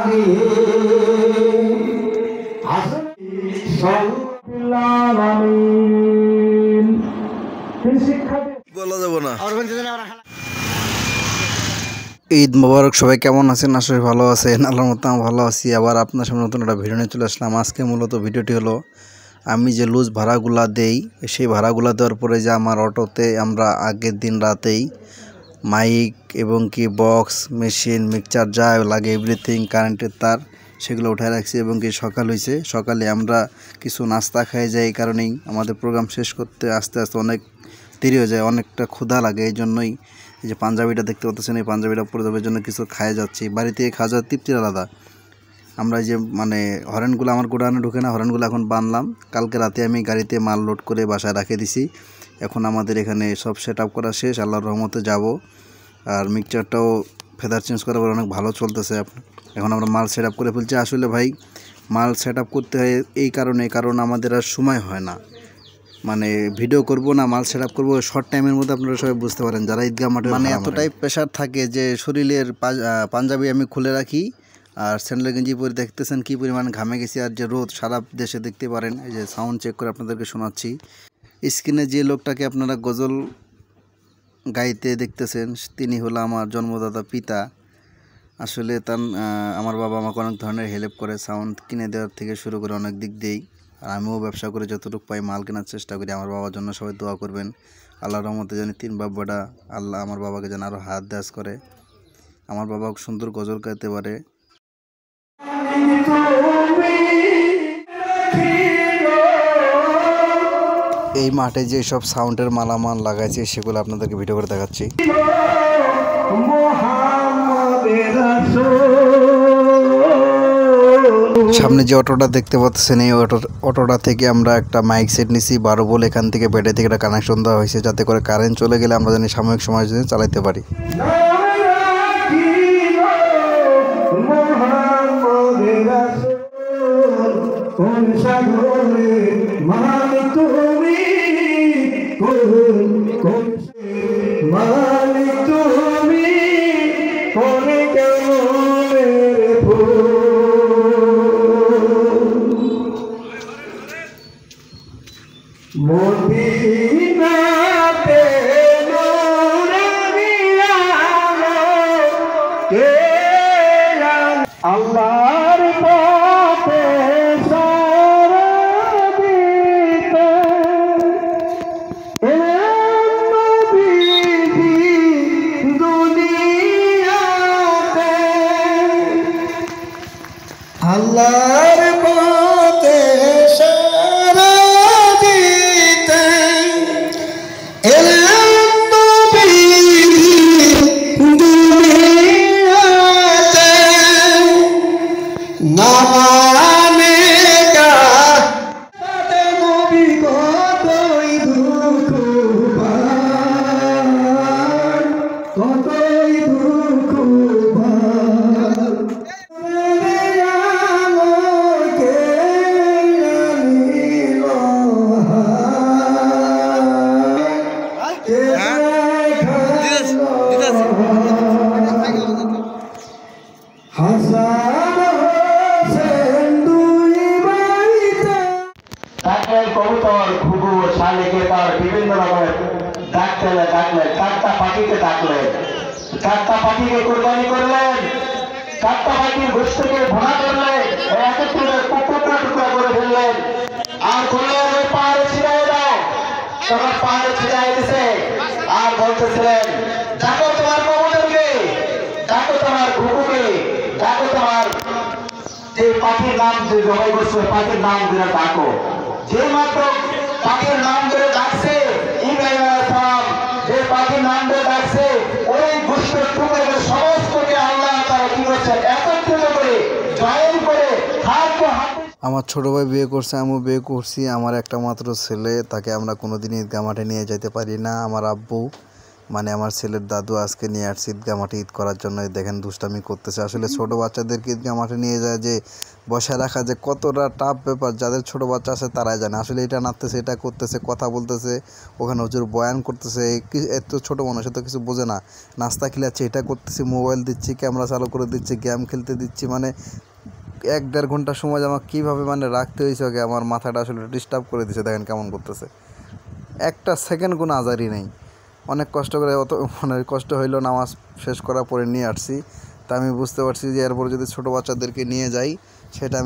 লাগে বলা যাব না। ঈদ মোবারক, সবাই কেমন আছেন? আসলে ভালো আছেন? আল্লাহর মতো আমি ভালো আছি। আবার আপনার সামনে নতুন একটা ভিডিও নিয়ে চলে আসলাম। আজকে মূলত ভিডিওটি হলো আমি যে লুজ ভাড়াগুলা দেই, সেই ভাড়াগুলা দেওয়ার পরে যে আমার অটোতে আমরা আগের দিন রাতেই মাইক এবং কি বক্স, মেশিন, মিক্সচার যা লাগে এভরিথিং, কারেন্টের তার সেগুলো উঠায় রাখছি এবং কি সকাল হয়েছে। সকালে আমরা কিছু নাস্তা খাই যাই, এই কারণেই আমাদের প্রোগ্রাম শেষ করতে আস্তে আস্তে অনেক দেরি হয়ে যায়, অনেকটা ক্ষুধা লাগে। এই জন্যই এই যে পাঞ্জাবিটা দেখতে পাচ্ছেন, এই পাঞ্জাবিটা পরে যাওয়ার জন্য কিছু খাই যাচ্ছি। বাড়িতে খাওয়া যাওয়ার তৃপ্তি আলাদা। আমরা যে হরেনগুলো আমার গোডাউনে ঢুকে না, হরেনগুলো এখন বানলাম। কালকে রাতে আমি গাড়িতে মাল লোড করে বাসায় রেখে দিছি। এখন আমাদের এখানে সব সেট আপ করা শেষ, আল্লাহর রহমতে যাব। আর মিক্সচারটাও ফেদার চেঞ্জ করার পর অনেক ভালো চলতেছে। এখন আমরা মাল সেট আপ করে ফেলছি। আসলে ভাই মাল সেট আপ করতে হয় এই কারণ আমাদের আর সময় হয় না। ভিডিও করব না, মাল সেট আপ করবো শর্ট টাইমের মধ্যে। আপনারা সবাই বুঝতে পারেন যারা ঈদগাহ মাঠে এতটাই প্রেশার থাকে যে শরীরের পাঞ্জাবি আমি খুলে রাখি আর স্যান্ডেল গেঞ্জি পরে দেখতেছেন কি পরিমাণ ঘামে গেছি। আর যে রোদ সারা দেশে দেখতে পারেন। এই যে সাউন্ড চেক করে আপনাদেরকে শোনাচ্ছি। স্ক্রিনে যে লোকটাকে আপনারা গজল গাইতে দেখতেছেন তিনি হলো আমার জন্মদাতা পিতা। আসলে আমার বাবা আমাকে অনেক ধরনের হেল্প করে, সাউন্ড কিনে দেওয়ার থেকে শুরু করে অনেক দিক দিয়েই। আর আমিও ব্যবসা করে যতটুকু পাই মাল কেনার চেষ্টা করি। আমার বাবার জন্য সবাই দোয়া করবেন। আল্লাহর রহমতে জানি তিন বাব্বাটা আল্লাহ আমার বাবাকে যেন আরও হাত দাস করে, আমার বাবা সুন্দর গজল গাইতে পারে। এই মাঠে যে সব সাউন্ডের মালামাল লাগাইছে সেগুলো আপনাদেরকে ভিডিও করে দেখাচ্ছি। সামনে যে অটোটা দেখতে পাচ্ছেন, এই অটোটা থেকে আমরা একটা মাইক সেট নিছি 12 ভোল্ট। এখান থেকে ব্যাটারি থেকে একটা কানেকশন দেওয়া হয়েছে যাতে করে কারেন্ট চলে গেলে আমরা জানি সাময়িক সময়ের জন্য চালাতে পারি। মদিনাতে নূরের আলো কে আল্লাহর পথে সারা দিতে নবীজি দুনিয়াতে আল্লাহর পথে সারা দিতে দুনিয়াতে না মানে কা নবী কতই দুঃখ পায়, কতই দুঃখ পায়। কবুতর, ঘুঘু, শালিকে তার বিভিন্ন রকমের ডাকলে চারটা পাখিকে ডাকলেন, চারটা পাখিকে কোরবানি করলেন, চারটা পাখির গোষ্ঠীকে ভোনা করলেন, একত্রিত টুকরা টুকরা করে ফেললেন। আর বললেন ওই পাহাড়ে ছিড়াই দাও। তখন পাহাড়ে ছিড়াই দিছে আর বলতেছিলেন ডাকো তোমার কবুতরকে, ডাকো তোমার ঘুঘুকে, ডাকো তোমার যে পাখির নাম যে জবাই করছে পাখির নাম ধরে ডাকো। যে মাত্র পাখির নাম ধরে ডাকছে ইব্রাহিম আলাইহিস সালাম, যে পাখির নাম ধরে ডাকছে ওই গোষ্ঠীর টুকরে সমস্তকে আল্লাহ তাআলা কি করছেন একত্রিত করে জয়েন করে হাতে হাতে। আমার ছোট ভাই বিয়ে করছে, আমিও বিয়ে করছি। আমার একটা মাত্র ছেলে, তাকে আমরা কোনোদিনই ঈদগাহ মাঠে নিয়ে যেতে পারি না। আমার আব্বু মানে আমার ছেলের দাদু আজকে নিয়ে আসছে ঈদগাহ মাঠে ঈদ করার জন্য। দেখেন দুষ্টামি করতেছে। আসলে ছোট বাচ্চাদেরকে ঈদগাহ মাঠে নিয়ে যায় যে বসায় রাখা যে কতটা টাফ ব্যাপার, যাদের ছোট বাচ্চা আছে তারাই জানে। আসলে এটা নাড়তেছে, এটা করতেছে, কথা বলতেছে, ওখানে হুজুর বয়ান করতেছে, এত ছোট মানুষ তো কিছু বোঝে না। নাস্তা খিলাচ্ছে, এটা করতেছি, মোবাইল দিচ্ছি, ক্যামেরা চালু করে দিচ্ছি, গেম খেলতে দিচ্ছি, মানে 1-1.5 ঘন্টা সময় আমার কীভাবে মানে রাখতে হয়েছে ওকে, আমার মাথাটা আসলে ডিস্টার্ব করে দিচ্ছে। দেখেন কেমন করতেছে, একটা সেকেন্ড কোনো আজারই নেই। অনেক কষ্ট করে, অত মানে কষ্ট হইলো নামাজ শেষ করার পরে নিয়ে আসছি। তা আমি বুঝতে পারছি যে এরপর যদি ছোটো বাচ্চাদেরকে নিয়ে যাই সেটা আমি